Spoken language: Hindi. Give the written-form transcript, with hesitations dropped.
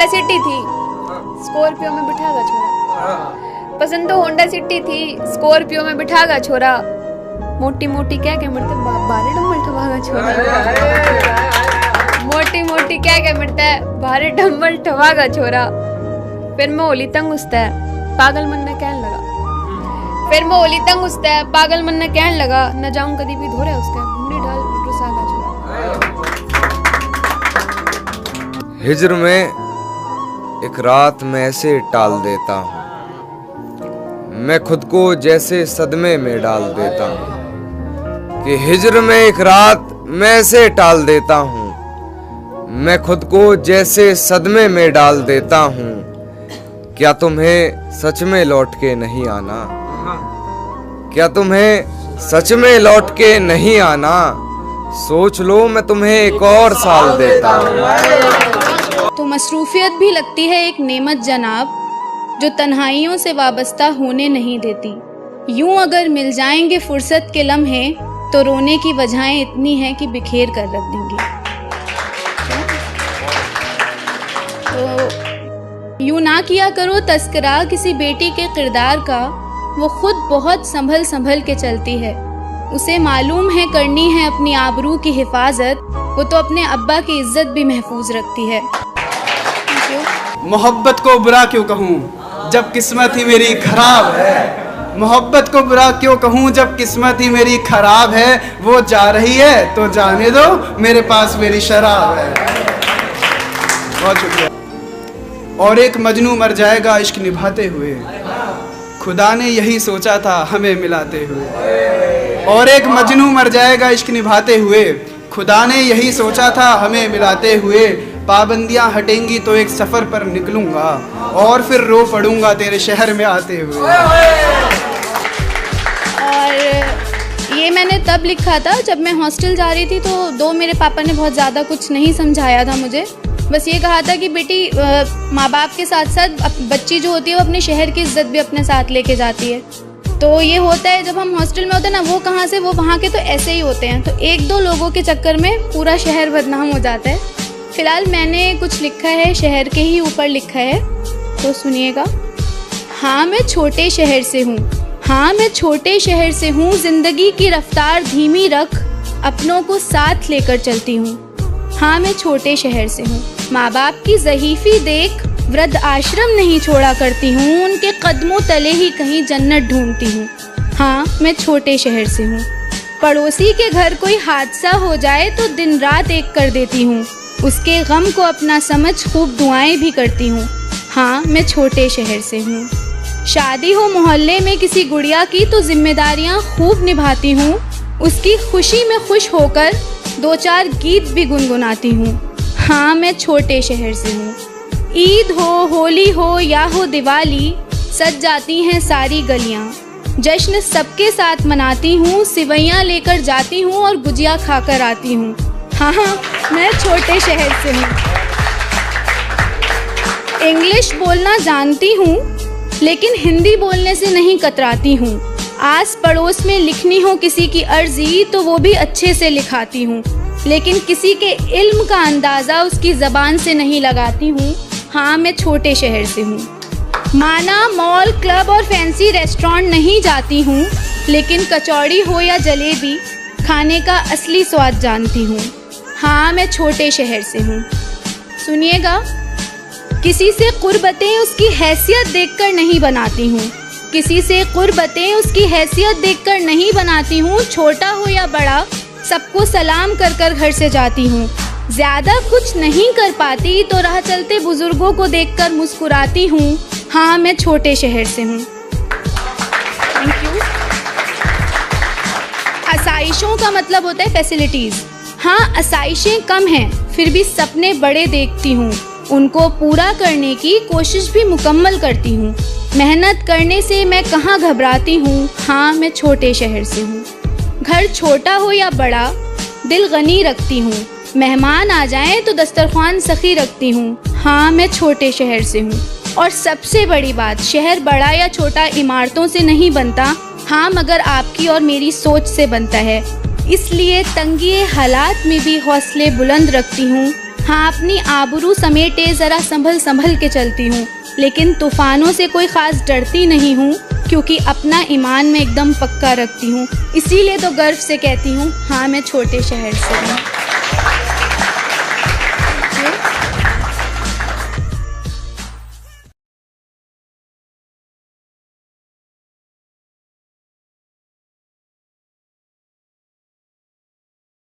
होंडा सिटी थी, स्कॉर्पियो में बिठागा छोरा। पसंद तो होंडा सिटी थी, स्कॉर्पियो में बिठागा छोरा। मोटी मोटी क्या क्या मरते भारे डम्बल ठवागा छोरा। मोटी मोटी क्या क्या मरता है भारे डम्बल ठवागा छोरा। फिर मैं होली तंग उसता है, पागल मन ने कहने लगा। फिर मैं होली तंग उसता है, पागल मन ने कहने लगा, न जाऊं कभी भी धोरे उसका भुंडी ढाल रुसागा छोरा। हिज्र में एक रात मैं ऐसे टाल देता हूँ, मैं खुद को जैसे सदमे में डाल देता हूँ। कि हिज्र में एक रात मैं ऐसे टाल देता हूँ, मैं खुद को जैसे सदमे में डाल देता हूँ। क्या तुम्हें सच में लौट के नहीं आना? क्या तुम्हें सच में लौट के नहीं आना? सोच लो मैं तुम्हें एक और साल देता हूँ। तो मसरूफियत भी लगती है एक नेमत जनाब, जो तन्हाइयों से वाबस्ता होने नहीं देती। यूं अगर मिल जाएंगे फुर्सत के लम्हे, तो रोने की वजहें इतनी हैं कि बिखेर कर रख देंगे। तो यूं ना किया करो तस्करा किसी बेटी के किरदार का, वो खुद बहुत संभल संभल के चलती है। उसे मालूम है करनी है अपनी आबरू की हिफाजत, वो तो अपने अब्बा की इज्जत भी महफूज रखती है। मोहब्बत को बुरा क्यों कहूँ जब किस्मत ही मेरी खराब है। मोहब्बत को बुरा क्यों कहूँ जब किस्मत ही मेरी खराब है। वो जा रही है तो जाने दो, मेरे पास मेरी शराब है। बहुत शुक्रिया। और एक मजनू मर जाएगा इश्क निभाते हुए, खुदा ने यही सोचा था हमें मिलाते हुए। और एक मजनू मर जाएगा इश्क निभाते हुए, खुदा ने यही सोचा था हमें मिलाते हुए। पाबंदियां हटेंगी तो एक सफ़र पर निकलूंगा, और फिर रो पड़ूंगा तेरे शहर में आते हुए। और ये मैंने तब लिखा था जब मैं हॉस्टल जा रही थी, तो मेरे पापा ने बहुत ज़्यादा कुछ नहीं समझाया था मुझे। बस ये कहा था कि बेटी, माँ बाप के साथ साथ बच्ची जो होती है वो अपने शहर की इज्जत भी अपने साथ लेके जाती है। तो ये होता है जब हम हॉस्टल में होते हैं ना, वो कहाँ से, वो वहाँ के तो ऐसे ही होते हैं। तो एक दो लोगों के चक्कर में पूरा शहर बदनाम हो जाता है। फिलहाल मैंने कुछ लिखा है, शहर के ही ऊपर लिखा है, तो सुनिएगा। हाँ मैं छोटे शहर से हूँ, हाँ मैं छोटे शहर से हूँ, जिंदगी की रफ्तार धीमी रख, अपनों को साथ लेकर चलती हूँ। हाँ मैं छोटे शहर से हूँ, माँ बाप की ज़हीफ़ी देख वृद्ध आश्रम नहीं छोड़ा करती हूँ, उनके कदमों तले ही कहीं जन्नत ढूंढती हूँ। हाँ मैं छोटे शहर से हूँ, पड़ोसी के घर कोई हादसा हो जाए तो दिन रात एक कर देती हूँ, उसके गम को अपना समझ खूब दुआएं भी करती हूँ। हाँ मैं छोटे शहर से हूँ, शादी हो मोहल्ले में किसी गुड़िया की तो जिम्मेदारियाँ खूब निभाती हूँ, उसकी खुशी में खुश होकर दो चार गीत भी गुनगुनाती हूँ। हाँ मैं छोटे शहर से हूँ, ईद हो होली हो या हो दिवाली, सज जाती हैं सारी गलियाँ, जश्न सबके साथ मनाती हूँ, सिवैयाँ लेकर जाती हूँ और गुजिया खाकर आती हूँ। हाँ मैं छोटे शहर से हूँ, इंग्लिश बोलना जानती हूँ लेकिन हिंदी बोलने से नहीं कतराती हूँ, आस पड़ोस में लिखनी हो किसी की अर्जी तो वो भी अच्छे से लिखाती हूँ, लेकिन किसी के इल्म का अंदाज़ा उसकी ज़बान से नहीं लगाती हूँ। हाँ मैं छोटे शहर से हूँ, माना मॉल क्लब और फैंसी रेस्टोरेंट नहीं जाती हूँ, लेकिन कचौड़ी हो या जलेबी खाने का असली स्वाद जानती हूँ। हाँ मैं छोटे शहर से हूँ। सुनिएगा, किसी से कुर्बतें उसकी हैसियत देखकर नहीं बनाती हूँ, किसी से कुर्बतें उसकी हैसियत देखकर नहीं बनाती हूँ, छोटा हो या बड़ा सबको सलाम कर कर घर से जाती हूँ, ज़्यादा कुछ नहीं कर पाती तो राह चलते बुजुर्गों को देखकर मुस्कुराती हूँ। हाँ मैं छोटे शहर से हूँ। Thank you. आसाइशों का मतलब होता है फैसिलिटीज़। हाँ आसाइशें कम हैं फिर भी सपने बड़े देखती हूँ, उनको पूरा करने की कोशिश भी मुकम्मल करती हूँ, मेहनत करने से मैं कहाँ घबराती हूँ। हाँ मैं छोटे शहर से हूँ, घर छोटा हो या बड़ा दिल गनी रखती हूँ, मेहमान आ जाएं तो दस्तरख्वान सखी रखती हूँ। हाँ मैं छोटे शहर से हूँ। और सबसे बड़ी बात, शहर बड़ा या छोटा इमारतों से नहीं बनता, हाँ मगर आपकी और मेरी सोच से बनता है, इसलिए तंगी हालात में भी हौसले बुलंद रखती हूँ। हाँ, अपनी आबरू समेटे ज़रा संभल संभल के चलती हूँ, लेकिन तूफ़ानों से कोई ख़ास डरती नहीं हूँ, क्योंकि अपना ईमान में एकदम पक्का रखती हूँ। इसीलिए तो गर्व से कहती हूँ, हाँ मैं छोटे शहर से हूँ।